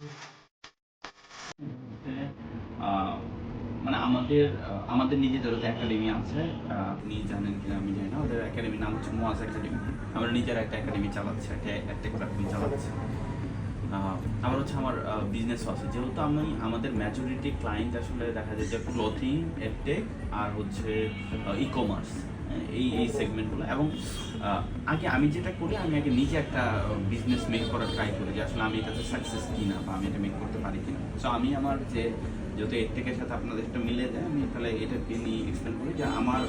আহ, মানে আমাদের নিজেদের একটা একাডেমি আছে। আপনি জানেন কিনা আমি জানি না, ওদের একাডেমির নাম হচ্ছে মোয়াজ একাডেমি। আমরা নিজের একটা একাডেমি চালাচ্ছি, একটা প্ল্যাটফর্ম চালাচ্ছি। আমার হচ্ছে আমার বিজনেস আছে, যেহেতু আমাদের মেজরিটি ক্লায়েন্ট আসলে দেখা যায় যে ক্লথিং, এডটেক আর হচ্ছে ই কমার্স, এই সেগমেন্টগুলো। এবং আগে আমি যেটা করি, আমি আগে নিজে একটা বিজনেস মেক করার ট্রাই করি যে আসলে আমি এটাতে সাকসেস কিনা বা আমি এটা মেক করতে পারি কিনা। সো আমি আমার যেহেতু এডটেকের সাথে আপনাদের একটা মিলে যায়, আমি তাহলে এটাকে নিয়ে এক্সপ্লেন করি যে আমার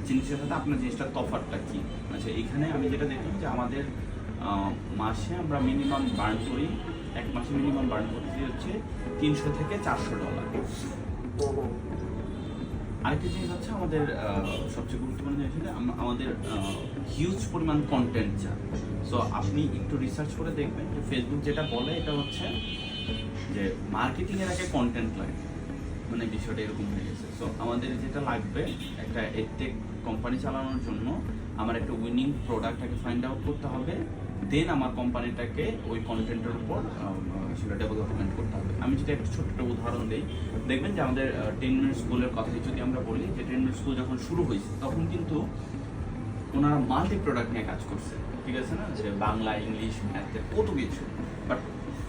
জিনিসের সাথে আপনার জিনিসটার তফাৎটা কী। আচ্ছা, এখানে আমি যেটা দেখলাম যে আমাদের মাসে আমরা মিনিমাম বার্ন করি, এক মাসে মিনিমাম বার্ন করতে হচ্ছে $300 থেকে $400। আরেকটা জিনিস হচ্ছে আমাদের সবচেয়ে গুরুত্বপূর্ণ জিনিস হচ্ছে আমাদের হিউজ পরিমাণ কন্টেন্ট চান। সো আপনি একটু রিসার্চ করে দেখবেন যে ফেসবুক যেটা বলে এটা হচ্ছে যে মার্কেটিংয়ের আগে কন্টেন্ট লাগে, মানে বিষয়টা এরকম হয়ে গেছে। সো আমাদের যেটা লাগবে, একটা এডটেক কোম্পানি চালানোর জন্য আমার একটা উইনিং প্রোডাক্ট আগে ফাইন্ড আউট করতে হবে, দেন আমার কোম্পানিটাকে ওই কন্টেন্টের উপর সেটা ডেভেলপমেন্ট করতে হবে। আমি যদি একটা ছোট্ট উদাহরণ দিই, দেখবেন যে আমাদের 10 মিনিট স্কুলের কথাই যদি আমরা বলি, যে 10 মিনিট স্কুল যখন শুরু হয়েছে তখন কিন্তু ওনারা মাল্টি প্রোডাক্ট নিয়ে কাজ করছে, ঠিক আছে না, যে বাংলা, ইংলিশ, ম্যাথের কত কিছু। বাট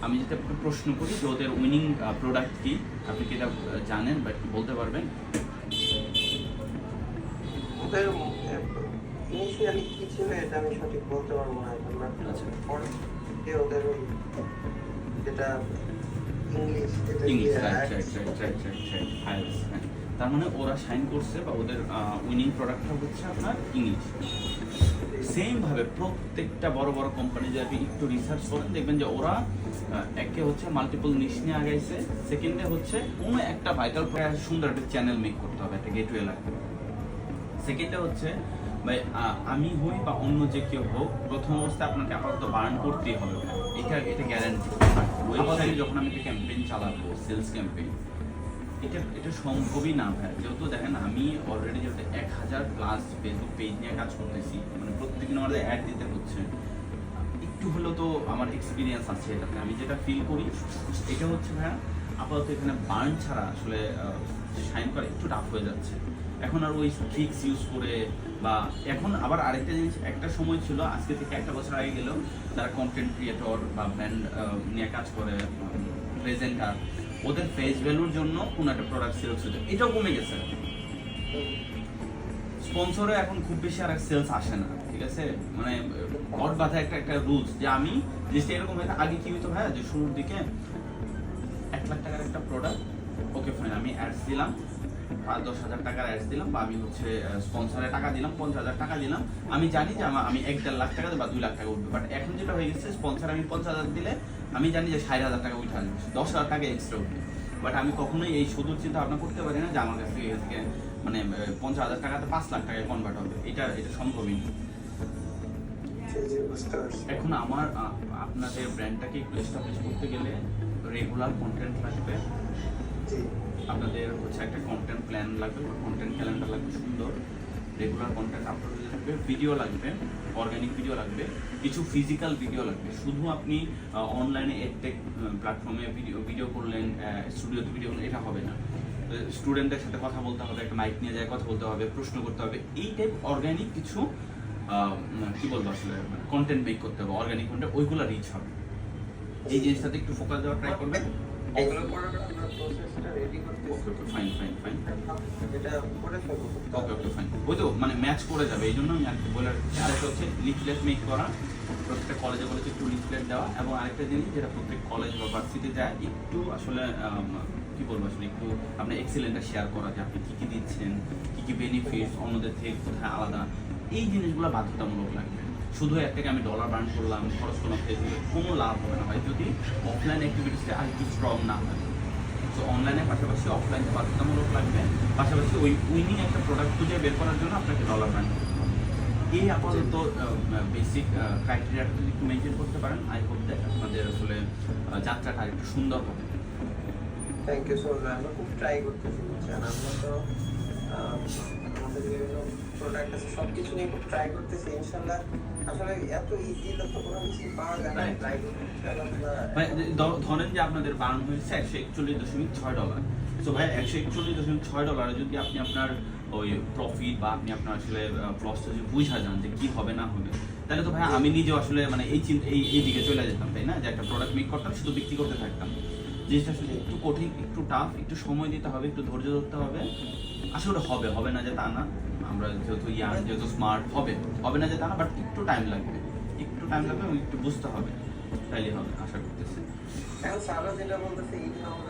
আমি যদি আপনাকে প্রশ্ন করি যে ওদের উইনিং প্রোডাক্ট কি, আপনি কি এটা জানেন বা একটু বলতে পারবেন? ওদের ইনিশিয়ালি কি ছিল এটা আমি সঠিক বলতে পারবো না এখন। আচ্ছা, পরে ওদের ওই যেটা ইংলিশ তার মানে ওরা সাইন করছে বা ওদের উইনিং প্রোডাক্টটা হচ্ছে আপনার ইংলিশ। সেম ভাবে প্রত্যেকটা বড় বড় কোম্পানি যদি আপনি একটু রিসার্চ করেন, দেখবেন যে ওরা একে হচ্ছে মাল্টিপল নিশ নিয়ে আগাইছে, সেকেন্ডে হচ্ছে কোনো একটা ভাইটাল সুন্দর একটা চ্যানেল মেক করতে হবে, একটা গেটওয়ে লাগবে। সেকেন্ডে হচ্ছে ভাই আমি হই বা অন্য যে কেউ হোক, প্রথম অবস্থায় আপনাকে আপাতত বার্ন করতেই হবে, এটা গ্যারান্টি। ওয়েবসাইটে যখন আমি একটা ক্যাম্পেইন চালাবো, সেলস ক্যাম্পেইন, এটা সম্ভবই না ভাই। যেহেতু দেখেন আমি অলরেডি যেহেতু 1000+ ফেসবুক পেজ নিয়ে কাজ করতেছি, মানে প্রত্যেকদিন আমাদের অ্যাড দিতে হচ্ছে, একটু হলেও তো আমার এক্সপিরিয়েন্স আছে এটাতে। আমি যেটা ফিল করি এটা হচ্ছে ভাইয়া, আপাতত এখানে বার্ন ছাড়া আসলে শাইন করা একটু টাফ হয়ে যাচ্ছে। এখন আর ওই ট্রিক্স ইউজ করে বা এখন আবার আরেকটা জিনিস, একটা সময় ছিল আজকে থেকে 1 বছর আগে গেলেও যারা কন্টেন্ট ক্রিয়েটর বা ব্র্যান্ড নিয়ে কাজ করে, প্রেজেন্টার, ওদের ফেস ভ্যালুর জন্য কোনো একটা প্রোডাক্ট সেলস হচ্ছে, এটাও কমে গেছে। স্পন্সরে এখন খুব বেশি আর সেলস আসে না, ঠিক আছে, মানে গড বাধা একটা রুলস যে আমি জিনিসটা এরকম হয়। আগে কি হতো ভাইয়া, যে শুরুর দিকে 1 লাখ টাকার একটা প্রোডাক্ট, ওকে ফাইন, আমি অ্যাডস দিলাম, 5-10 হাজার টাকার অ্যাডস দিলাম, বা আমি হচ্ছে স্পন্সরে টাকা দিলাম, 50,000 টাকা দিলাম, আমি জানি যে আমি 1-1.5 লাখ টাকা বা 2 লাখ টাকা উঠবে। বাট এখন যেটা হয়ে গেছে, স্পন্সর আমি 50,000 দিলে আমি জানি যে 60,000 টাকা উঠে আসবে, 10,000 টাকা এক্সট্রা উঠবে। বাট আমি কখনোই এই সুদূর চিন্তা ভাবনা করতে পারি না যে আমার কাছ থেকে মানে 50,000 টাকাতে 5 লাখ টাকায় কনভার্ট হবে, এটা সম্ভবই না। এখন আমার আপনাদের ব্র্যান্ডটাকে একটু এস্টাবলিশ করতে গেলে রেগুলার কন্টেন্ট লাগবে, আপনাদের হচ্ছে একটা কন্টেন্ট প্ল্যান লাগবে, কন্টেন্ট ক্যালেন্ডার লাগবে সুন্দর, রেগুলার কন্টেন্ট আপলোড লাগবে, ভিডিও লাগবে, অর্গানিক ভিডিও লাগবে, কিছু ফিজিক্যাল ভিডিও লাগবে। শুধু আপনি অনলাইনে এডটেক প্ল্যাটফর্মে ভিডিও করলেন, স্টুডিওতে ভিডিও করলেন, এটা হবে না। স্টুডেন্টদের সাথে কথা বলতে হবে, একটা মাইক নিয়ে যায় কথা বলতে হবে, প্রশ্ন করতে হবে, এই টাইপ অর্গানিক কিছু কি বলবো আসলে কন্টেন্ট মেক করতে হবে, অর্গানিক কন্টেন্ট, ওইগুলো রিচ হবে। এই জিনিসটাতে একটু ফোকাস দেওয়ার ট্রাই করবেন। এগুলো করার আমরা প্রসেসটা রেডি করতেছি। ফাইন এটা করে ফেলবো। ওকে ফাইন, ওই তো মানে ম্যাচ করে যাবে, এই জন্য আমি আর কি বলে। আরেকটা হচ্ছে লিফলেট মেক করা, প্রত্যেকটা কলেজে একটু লিফলেট দেওয়া, এবং আরেকটা জিনিস যেটা প্রত্যেক কলেজ বা ভার্সিটিতে যায়, একটু আসলে কি বলবো আসলে একটু আপনি এক্সিলেন্টটা শেয়ার করা, যে আপনি কী দিচ্ছেন, কী বেনিফিটস, অন্যদের থেকে কোথায় আলাদা, এই জিনিসগুলো বাধ্যতামূলক লাগবে। শুধু একটাকে আমি ডলার বার্ন করলাম, খরচ করলাম ফেসবুকে, কোনো লাভ হবে না ভাই, যদি অফলাইন অ্যাক্টিভিটিসটা আর একটু স্ট্রং না হয়। তো অনলাইনের পাশাপাশি অফলাইন বাধ্যতামূলক লাগবে, পাশাপাশি ওই উইনিং একটা প্রোডাক্ট খুঁজে বের করার জন্য আপনাকে ডলার বার্ন করতে হবে। এই আপাতত বেসিক ক্রাইটেরিয়াটা যদি একটু মেনটেন করতে পারেন, আই হোপ দ্যাট আপনাদের আসলে যাত্রাটা একটু সুন্দর হবে। Thank you so much. আমরা খুব ট্রাই করতেছি, বুঝছেন, আমরা তো আমাদের বিভিন্ন প্রোডাক্ট আছে, সব কিছু নিয়ে খুব ট্রাই করতেছি ইনশাল্লাহ। আসলে এত ইজি তো কোনো কিছু পাওয়া যায় না, Right. ট্রাই করতে ভাই ধরেন যে আপনাদের বানানো হয়েছে $141.6। সো ভাই $141.6 যদি আপনি আপনার ওই প্রফিট বা আপনি আপনার আসলে লসটা যদি বুঝা যান যে কি হবে না হবে, তাহলে তো ভাই আমি নিজেও আসলে মানে এই দিকে চলে যেতাম, তাই না? যে একটা প্রোডাক্ট মেক করতাম, শুধু বিক্রি করতে থাকতাম। জিনিসটা আসলে একটু কঠিন, একটু টাফ, একটু সময় দিতে হবে, একটু ধৈর্য ধরতে হবে। আসলে হবে না যে তা না, আমরা যেহেতু ইয়াং, যেহেতু স্মার্ট, হবে না যে তা না, বাট একটু টাইম লাগবে এবং একটু বুঝতে হবে, তাইলে হবে আশা করতেছি। এখন সারা যেটা বলতেছে এই